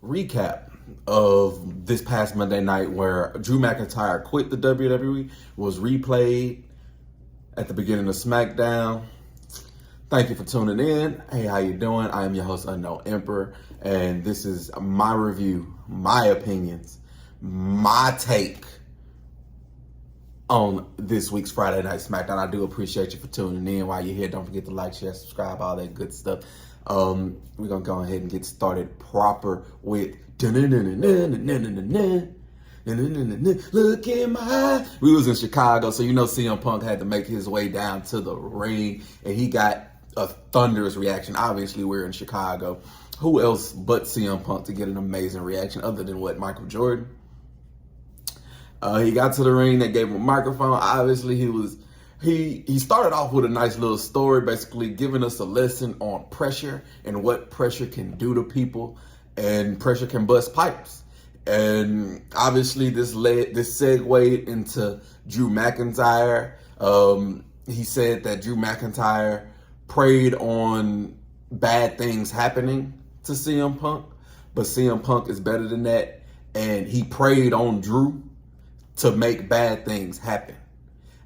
recap of this past Monday night where Drew McIntyre quit the WWE was replayed at the beginning of Smackdown. Thank you for tuning in. Hey, how you doing? I am your host, Unknown Emperor, and this is my review, my opinions, my take on this week's Friday Night Smackdown. I do appreciate you for tuning in. While you're here, don't forget to like, share, subscribe, all that good stuff. We're going to go ahead and get started proper with look in my eyes. We was in Chicago, so you know CM Punk had to make his way down to the ring, and he got a thunderous reaction. Obviously, we're in Chicago. Who else but CM Punk to get an amazing reaction other than what, Michael Jordan? He got to the ring. They gave him a microphone. Obviously, he started off with a nice little story, basically giving us a lesson on pressure and what pressure can do to people, and pressure can bust pipes. And obviously, this segued into Drew McIntyre. He said that Drew McIntyre preyed on bad things happening to CM Punk, but CM Punk is better than that, and he preyed on Drew to make bad things happen.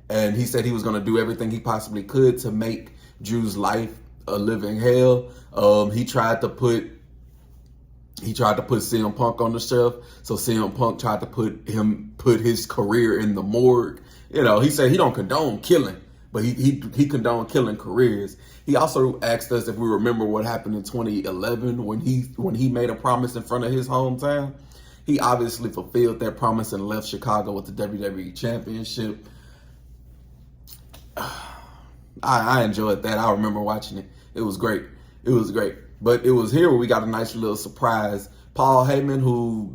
And he said he was going to do everything he possibly could to make Drew's life a living hell. He tried to put CM Punk on the shelf, so CM Punk tried to put his career in the morgue. You know, he said he don't condone killing, but he condoned killing careers. He also asked us if we remember what happened in 2011 when he made a promise in front of his hometown. He obviously fulfilled that promise and left Chicago with the WWE Championship. I enjoyed that. I remember watching it. It was great. But it was here where we got a nice little surprise. Paul Heyman, who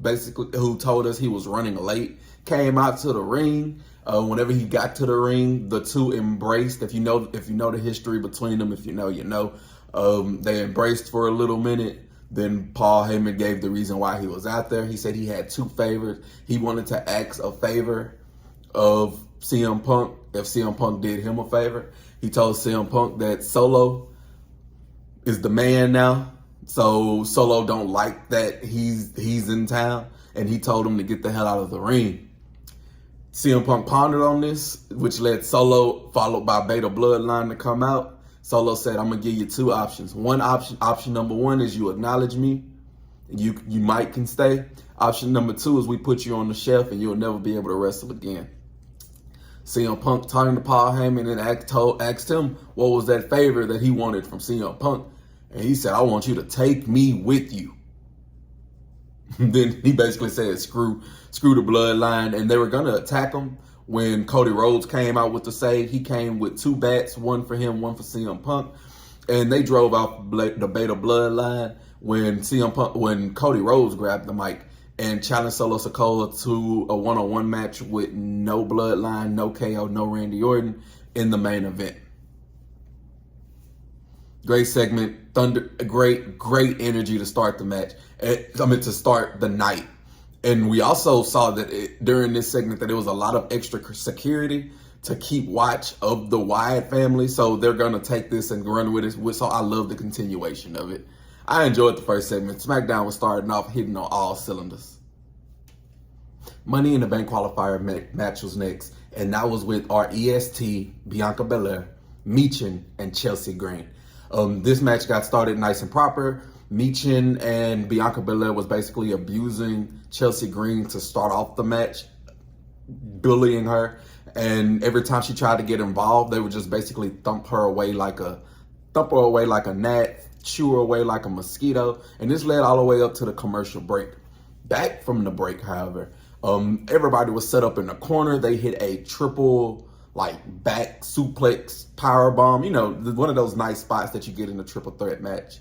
told us he was running late, came out to the ring. Whenever he got to the ring, the two embraced. If you know the history between them, if you know, you know. They embraced for a little minute. Then Paul Heyman gave the reason why he was out there. He said he had two favors. He wanted to ask a favor of CM Punk if CM Punk did him a favor. He told CM Punk that Solo is the man now. So Solo don't like that he's in town, and he told him to get the hell out of the ring. CM Punk pondered on this, which led Solo, followed by Beta Bloodline, to come out. Solo said, I'm going to give you two options. Option number one is you acknowledge me. You might can stay. Option number two is we put you on the shelf and you'll never be able to wrestle again. CM Punk turned to Paul Heyman and asked him what was that favor that he wanted from CM Punk. And he said, I want you to take me with you. Then he basically said, screw the bloodline. And they were going to attack him. When Cody Rhodes came out with the save, he came with two bats, one for him, one for CM Punk. And they drove out the Beta Bloodline when Cody Rhodes grabbed the mic and challenged Solo Sikoa to a one-on-one match with no Bloodline, no KO, no Randy Orton in the main event. Great segment, great energy to start the match. To start the night. And we also saw that during this segment that there was a lot of extra security to keep watch of the Wyatt family. So they're going to take this and run with it. So I love the continuation of it. I enjoyed the first segment. Smackdown was starting off hitting on all cylinders. Money in the Bank qualifier match was next. And that was with our EST, Bianca Belair, Michin, and Chelsea Green. This match got started nice and proper. Michin and Bianca Belair was basically abusing Chelsea Green to start off the match, bullying her. And every time she tried to get involved, they would just basically thump her away like a gnat, chew her away like a mosquito. And this led all the way up to the commercial break. Back from the break, however, everybody was set up in the corner. They hit a triple back suplex power bomb. You know, one of those nice spots that you get in a triple threat match.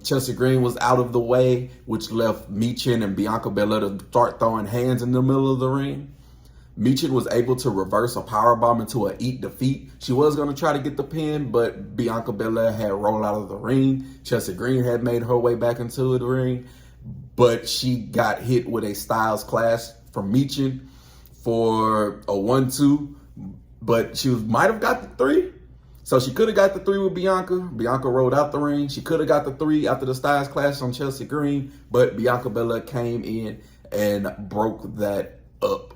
Chelsea Green was out of the way, which left Michin and Bianca Belair to start throwing hands in the middle of the ring. Michin was able to reverse a powerbomb into an eat defeat. She was going to try to get the pin, but Bianca Belair had rolled out of the ring. Chelsea Green had made her way back into the ring, but she got hit with a Styles Clash from Michin for a 1-2, but she might have got the 3. So she could have got the 3 with Bianca. Bianca rolled out the ring. She could have got the 3 after the Styles Clash on Chelsea Green, but Bianca Belair came in and broke that up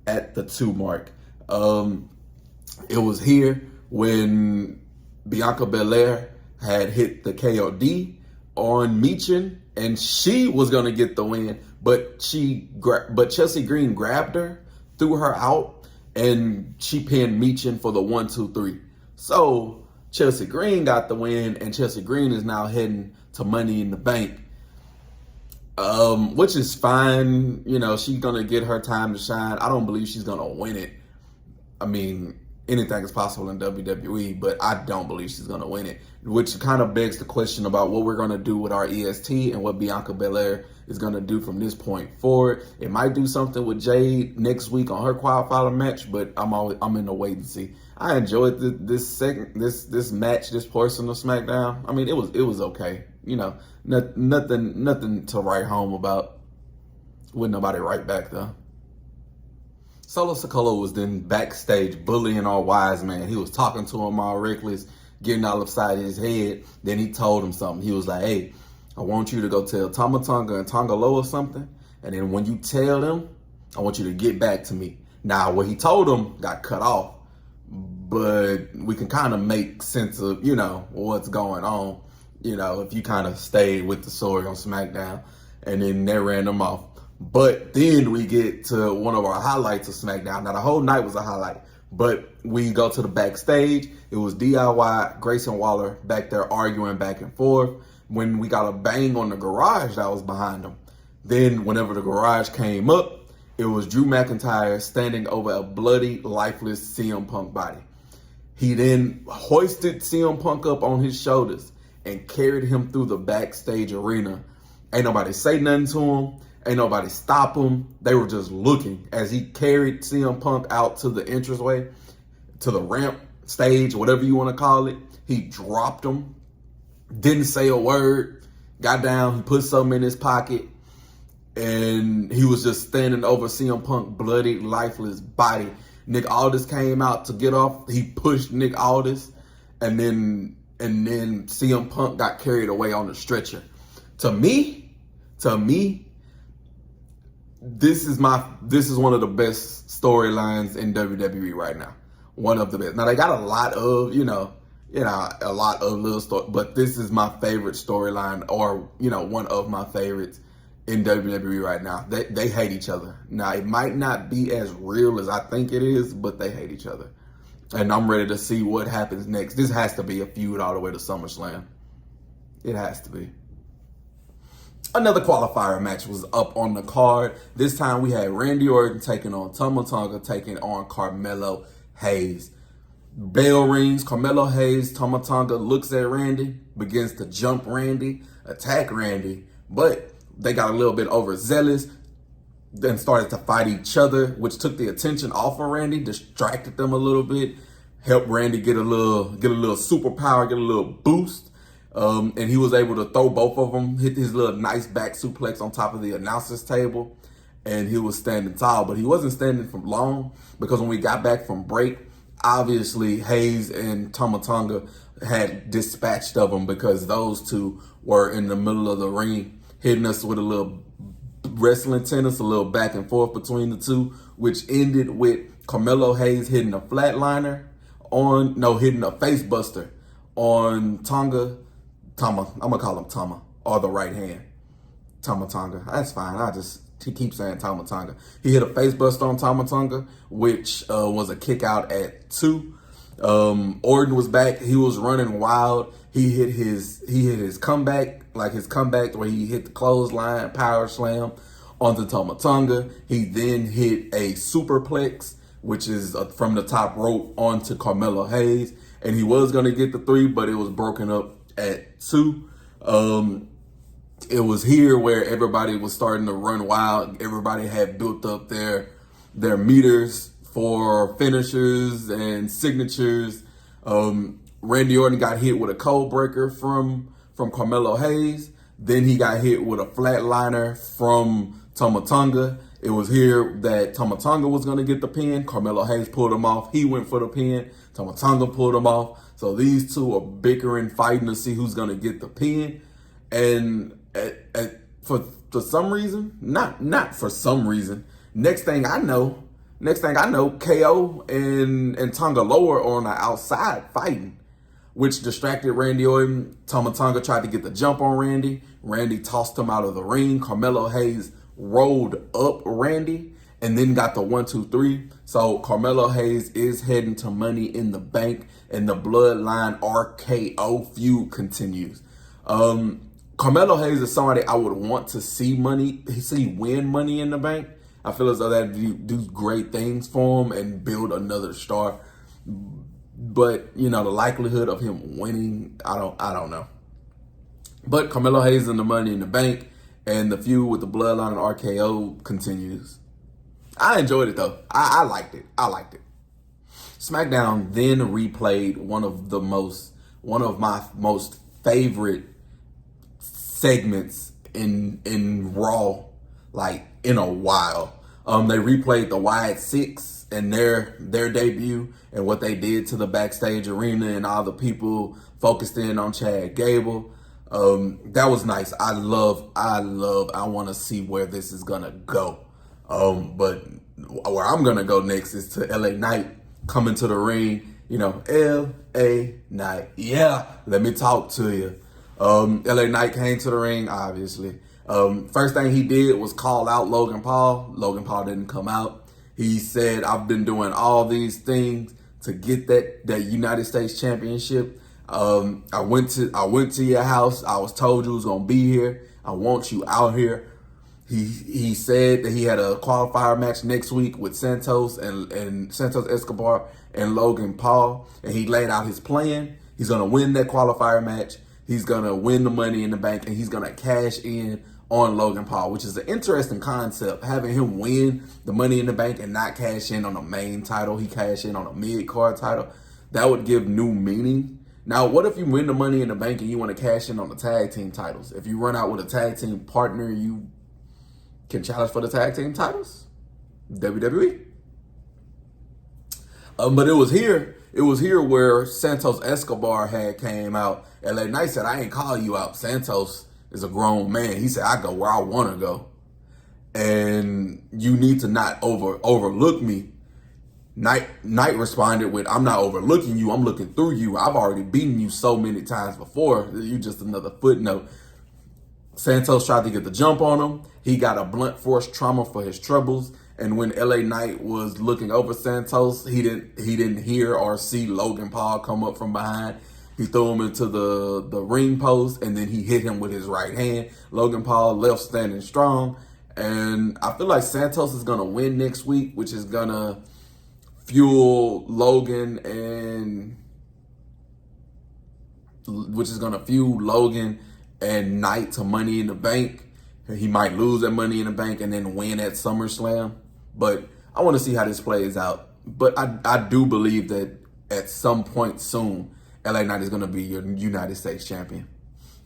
at the 2 mark. It was here when Bianca Belair had hit the KOD on Michin, and she was gonna get the win, but Chelsea Green grabbed her, threw her out, and she pinned Michin for the 1-2-3. So Chelsea Green got the win, and Chelsea Green is now heading to Money in the Bank, which is fine. You know, she's gonna get her time to shine. I don't believe she's gonna win it. I mean, anything is possible in WWE, but I don't believe she's going to win it, which kind of begs the question about what we're going to do with our EST and what Bianca Belair is going to do from this point forward. It might do something with Jade next week on her qualifier match, but I'm in the wait and see. I enjoyed this match, this portion of SmackDown. I mean, it was okay. You know, nothing to write home about. Wouldn't nobody write back though. Solo Sikoa was then backstage bullying our wise man. He was talking to him all reckless, getting all upside his head. Then he told him something. He was like, hey, I want you to go tell Tama Tonga and Tonga Loa something. And then when you tell them, I want you to get back to me. Now, what he told him got cut off, but we can kind of make sense of, you know, what's going on, you know, if you kind of stayed with the story on SmackDown. And then they ran him off. But then we get to one of our highlights of SmackDown. Now, the whole night was a highlight, but we go to the backstage. It was DIY, Grayson Waller back there arguing back and forth when we got a bang on the garage that was behind them. Then whenever the garage came up, it was Drew McIntyre standing over a bloody, lifeless CM Punk body. He then hoisted CM Punk up on his shoulders and carried him through the backstage arena. Ain't nobody say nothing to him. Ain't nobody stop him. They were just looking as he carried CM Punk out to the entranceway, to the ramp stage, whatever you want to call it. He dropped him, didn't say a word, got down, he put something in his pocket, and he was just standing over CM Punk, bloody, lifeless body. Nick Aldis came out to get off. He pushed Nick Aldis, and then CM Punk got carried away on the stretcher. To me, this is one of the best storylines in WWE right now. One of the best. Now they got a lot of, a lot of little story, but this is my favorite storyline, or, one of my favorites in WWE right now. They hate each other. Now it might not be as real as I think it is, but they hate each other. And I'm ready to see what happens next. This has to be a feud all the way to SummerSlam. It has to be. Another qualifier match was up on the card. This time we had Randy Orton taking on Tama Tonga, taking on Carmelo Hayes. Bell rings, Carmelo Hayes, Tama Tonga looks at Randy, begins to jump Randy, attack Randy, but they got a little bit overzealous, then started to fight each other, which took the attention off of Randy, distracted them a little bit, helped Randy get a little superpower, get a little boost. And he was able to throw both of them, hit his little nice back suplex on top of the announcer's table, and he was standing tall. But he wasn't standing for long, because when we got back from break, obviously Hayes and Tama Tonga had dispatched of him, because those two were in the middle of the ring, hitting us with a little wrestling tennis, a little back and forth between the two, which ended with Carmelo Hayes hitting a flatliner hitting a face buster on Tama, I'm gonna call him Tama, or the right hand. Tama Tonga. That's fine. He keeps saying Tama Tonga. He hit a face buster on Tama Tonga, which was a kick out at 2. Orton was back. He was running wild. He hit his comeback, where he hit the clothesline, power slam onto Tama Tonga. He then hit a superplex, which is from the top rope onto Carmelo Hayes. And he was going to get the 3, but it was broken up at 2. It was here where everybody was starting to run wild. Everybody had built up their meters for finishers and signatures. Randy Orton got hit with a code breaker from Carmelo Hayes. Then he got hit with a flatliner from Tama Tonga. It was here that Tama Tonga was going to get the pin. Carmelo Hayes pulled him off. He went for the pin. Tama Tonga pulled him off. So these two are bickering, fighting to see who's going to get the pin. And for some reason, not for some reason, next thing I know, KO and Tonga Loa are on the outside fighting, which distracted Randy Orton. Tama Tonga tried to get the jump on Randy. Randy tossed him out of the ring. Carmelo Hayes rolled up Randy and then got the 1, 2, 3. So Carmelo Hayes is heading to Money in the Bank, and the Bloodline RKO feud continues. Carmelo Hayes is somebody I would want to see win Money in the Bank. I feel as though that do great things for him and build another star. But the likelihood of him winning, I don't know. But Carmelo Hayes in the Money in the Bank, and the feud with the Bloodline and RKO continues. I enjoyed it though. I liked it. Smackdown then replayed one of my most favorite segments in Raw, like in a while. They replayed the Wyatt Six and their debut and what they did to the backstage arena, and all the people focused in on Chad Gable. That was nice. I want to see where this is gonna go. But where I'm gonna go next is to LA Knight coming to the ring. LA Knight. Yeah, let me talk to you. LA Knight came to the ring, obviously. First thing he did was call out Logan Paul. Logan Paul didn't come out. He said, "I've been doing all these things to get that United States Championship. I went to your house. I was told you was gonna be here. I want you out here." He said that he had a qualifier match next week with Santos and Santos Escobar and Logan Paul, and he laid out his plan. He's gonna win that qualifier match. He's gonna win the Money in the Bank, and he's gonna cash in on Logan Paul, which is an interesting concept. Having him win the Money in the Bank and not cash in on the main title, he cash in on a mid-card title. That would give new meaning. Now, what if you win the Money in the Bank and you want to cash in on the tag team titles? If you run out with a tag team partner, you can challenge for the tag team titles? WWE. But it was here where Santos Escobar had came out. LA Knight said, "I ain't call you out. Santos is a grown man." He said, "I go where I want to go. And you need to not overlook me." Knight responded with, "I'm not overlooking you. I'm looking through you. I've already beaten you so many times before. You just another footnote." Santos tried to get the jump on him. He got a blunt force trauma for his troubles. And when LA Knight was looking over Santos, he didn't hear or see Logan Paul come up from behind. He threw him into the ring post, and then he hit him with his right hand. Logan Paul left standing strong. And I feel like Santos is going to win next week, which is going to fuel Logan and Knight to Money in the Bank. He might lose that Money in the Bank and then win at SummerSlam. But I want to see how this plays out. But I do believe that at some point soon, LA Knight is going to be your United States champion.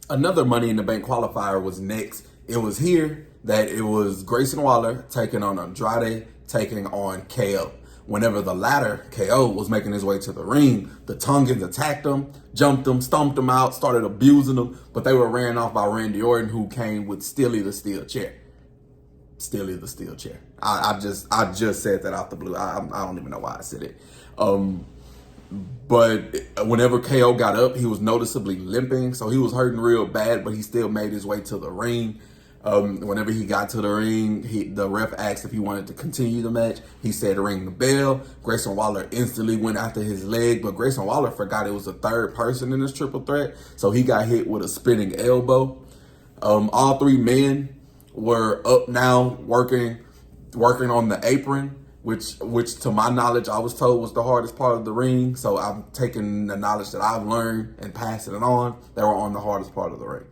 Another Money in the Bank qualifier was next. It was here that it was Grayson Waller taking on Andrade, taking on KO. Whenever the latter, KO, was making his way to the ring, the Tongans attacked him, jumped him, stomped him out, started abusing him, but they were ran off by Randy Orton, who came with Steely the Steel Chair. Steely the Steel Chair. I just said that out the blue. I don't even know why I said it. But whenever KO got up, he was noticeably limping, so he was hurting real bad, but he still made his way to the ring. Whenever he got to the ring, the ref asked if he wanted to continue the match. He said ring the bell. Grayson Waller instantly went after his leg, but Grayson Waller forgot it was a third person in this triple threat, so he got hit with a spinning elbow. All three men were up now working on the apron, which to my knowledge, I was told was the hardest part of the ring. So I'm taking the knowledge that I've learned and passing it on. They were on the hardest part of the ring.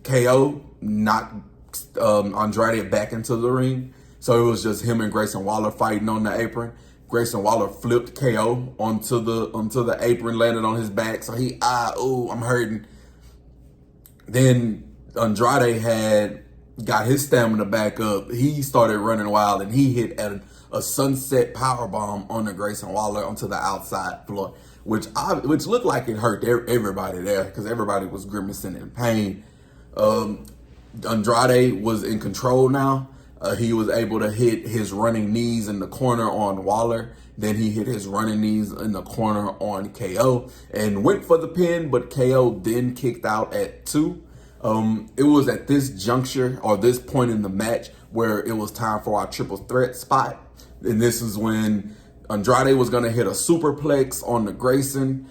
KO knocked Andrade back into the ring. So it was just him and Grayson Waller fighting on the apron. Grayson Waller flipped KO onto the apron, landed on his back. So I'm hurting. Then Andrade had got his stamina back up. He started running wild, and he hit a sunset power bomb on the Grayson Waller onto the outside floor, which looked like it hurt everybody there because everybody was grimacing in pain. Andrade was in control now. He was able to hit his running knees in the corner on Waller. Then he hit his running knees in the corner on KO and went for the pin, but KO then kicked out at 2. It was at this juncture or this point in the match where it was time for our triple threat spot. And this is when Andrade was going to hit a superplex on the Grayson.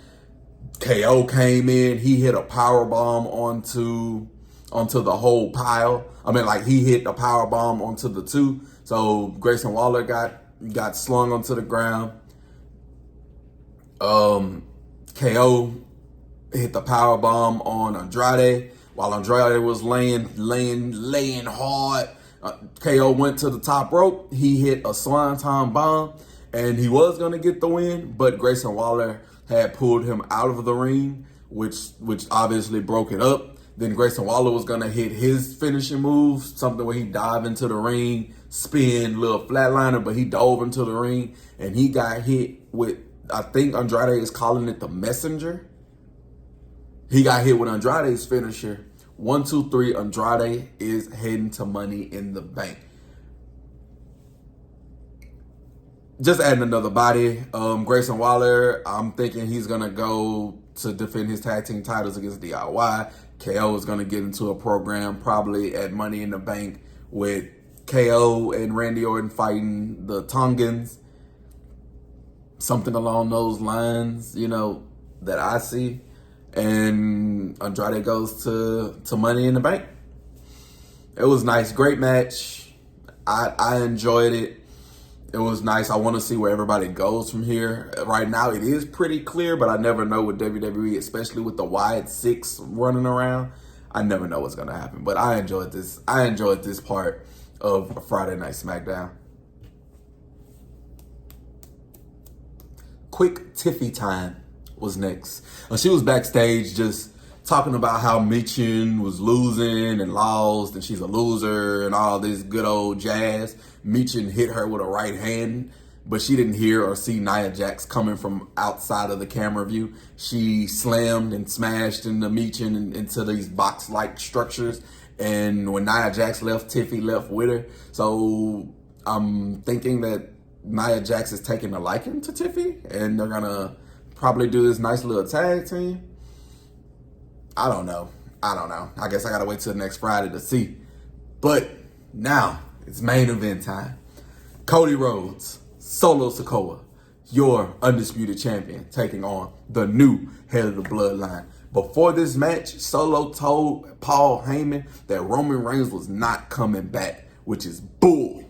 KO came in. He hit a power bomb onto the whole pile. I mean, like, he hit a power bomb onto the 2. So Grayson Waller got slung onto the ground. KO hit the power bomb on Andrade while Andrade was laying hard. KO went to the top rope. He hit a swanton bomb, and he was gonna get the win, but Grayson Waller had pulled him out of the ring, which obviously broke it up. Then Grayson Waller was going to hit his finishing move, something where he dived into the ring, spin, little flatliner, but he dove into the ring, and he got hit with, I think Andrade is calling it the messenger. He got hit with Andrade's finisher. 1, 2, 3, Andrade is heading to Money in the Bank. Just adding another body. Grayson Waller, I'm thinking he's going to go to defend his tag team titles against DIY. KO is going to get into a program probably at Money in the Bank with KO and Randy Orton fighting the Tongans. Something along those lines, that I see. And Andrade goes to Money in the Bank. It was nice. Great match. I enjoyed it. It was nice. I want to see where everybody goes from here. Right now, it is pretty clear, but I never know with WWE, especially with the wide 6 running around. I never know what's going to happen. But I enjoyed this. I enjoyed this part of Friday Night Smackdown. Quick Tiffy time was next. She was backstage just talking about how Michin was losing and lost, and she's a loser and all this good old jazz. Michin hit her with a right hand, but she didn't hear or see Nia Jax coming from outside of the camera view. She slammed and smashed into Michin and into these box-like structures, and when Nia Jax left, Tiffy left with her. So I'm thinking that Nia Jax is taking a liking to Tiffy, and they're gonna probably do this nice little tag team. I don't know. I guess I gotta wait till next Friday to see. But now it's main event time. Cody Rhodes, Solo Sikoa, your undisputed champion, taking on the new head of the bloodline. Before this match, Solo told Paul Heyman that Roman Reigns was not coming back, which is bull.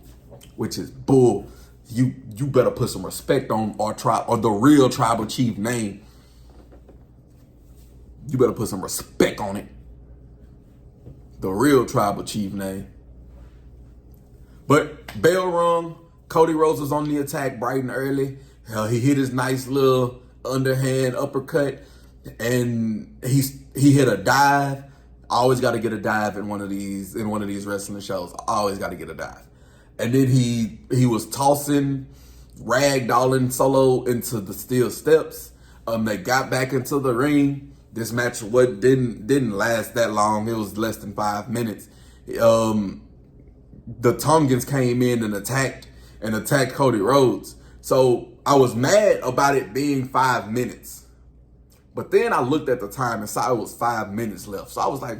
You better put some respect on our tribe, or the real tribal chief name. You better put some respect on it. The real tribal chief name. But bell rung. Cody Rhodes was on the attack bright and early. He hit his nice little underhand uppercut, and he hit a dive. I always got to get a dive in one of these wrestling shows. I always got to get a dive. And then he was tossing, ragdolling Solo into the steel steps. They got back into the ring. This match didn't last that long. It was less than 5 minutes. The Tongans came in and attacked Cody Rhodes. So I was mad about it being 5 minutes. But then I looked at the time and saw it was 5 minutes left. So I was like,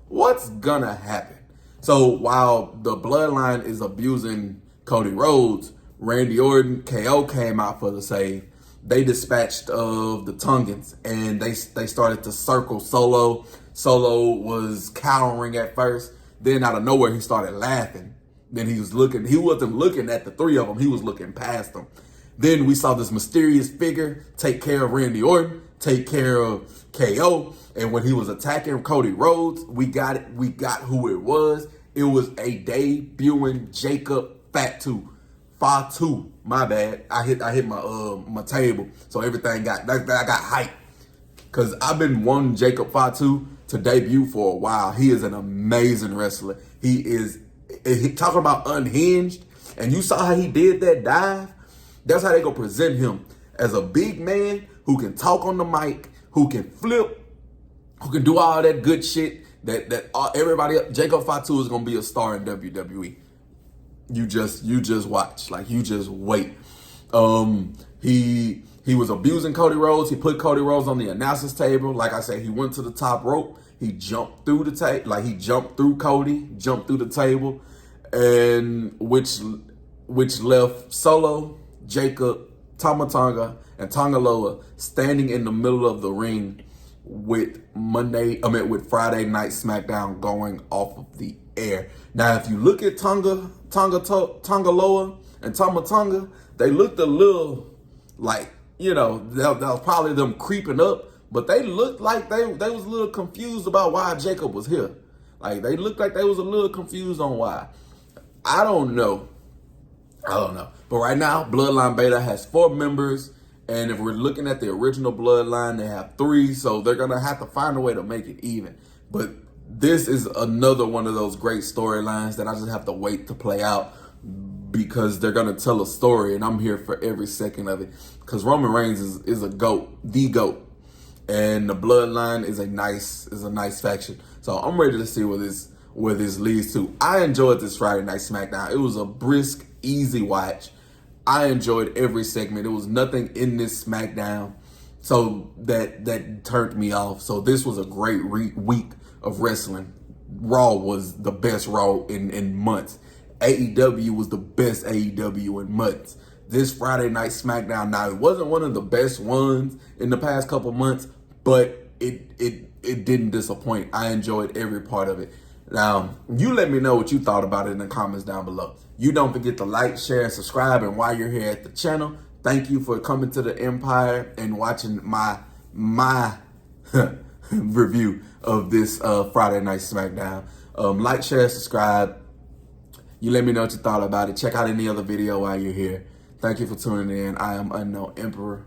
what's gonna happen? So while the bloodline is abusing Cody Rhodes, Randy Orton, KO came out for the save. They dispatched the Tongans, and they started to circle Solo. Solo was cowering at first. Then out of nowhere, he started laughing. Then he wasn't looking at the 3 of them. He was looking past them. Then we saw this mysterious figure take care of Randy Orton, take care of KO. And when he was attacking Cody Rhodes, we got who it was. It was a debuting Jacob Fatu. My bad. I hit my table, so everything I got hyped. Cause I've been wanting Jacob Fatu to debut for a while. He is an amazing wrestler. Talking about unhinged, and you saw how he did that dive. That's how they gonna present him, as a big man who can talk on the mic, who can flip, who can do all that good shit that everybody. Jacob Fatu is gonna be a star in WWE. You just watch, like, you just wait. He was abusing Cody Rhodes. He put Cody Rhodes on the announcer's table. Like I said, he went to the top rope. He jumped through the table, like he jumped through Cody, jumped through the table, and which left Solo, Jacob, Tama Tonga, and Tongaloa standing in the middle of the ring with Friday Night SmackDown going off of the air. Now, if you look at Tongaloa and Tama Tonga, they looked a little like, that was probably them creeping up, but they looked like they was a little confused about why Jacob was here. Like, they looked like they was a little confused on why. I don't know. But right now, Bloodline Beta has 4 members. And if we're looking at the original Bloodline, they have 3. So they're going to have to find a way to make it even. But this is another one of those great storylines that I just have to wait to play out, because they're going to tell a story. And I'm here for every second of it. Because Roman Reigns is a GOAT, the GOAT. And the Bloodline is a nice faction. So I'm ready to see where this leads to. I enjoyed this Friday Night SmackDown. It was a brisk, easy watch. I enjoyed every segment. There was nothing in this SmackDown so that turned me off. So this was a great week of wrestling. Raw was the best Raw in months. AEW was the best AEW in months. This Friday Night SmackDown, now it wasn't one of the best ones in the past couple months, but it didn't disappoint. I enjoyed every part of it. Now, you let me know what you thought about it in the comments down below. You don't forget to like, share, and subscribe. And while you're here at the channel, thank you for coming to the Empire and watching my review of this Friday Night SmackDown. Like, share, subscribe. You let me know what you thought about it. Check out any other video while you're here. Thank you for tuning in. I am Unknown Emperor.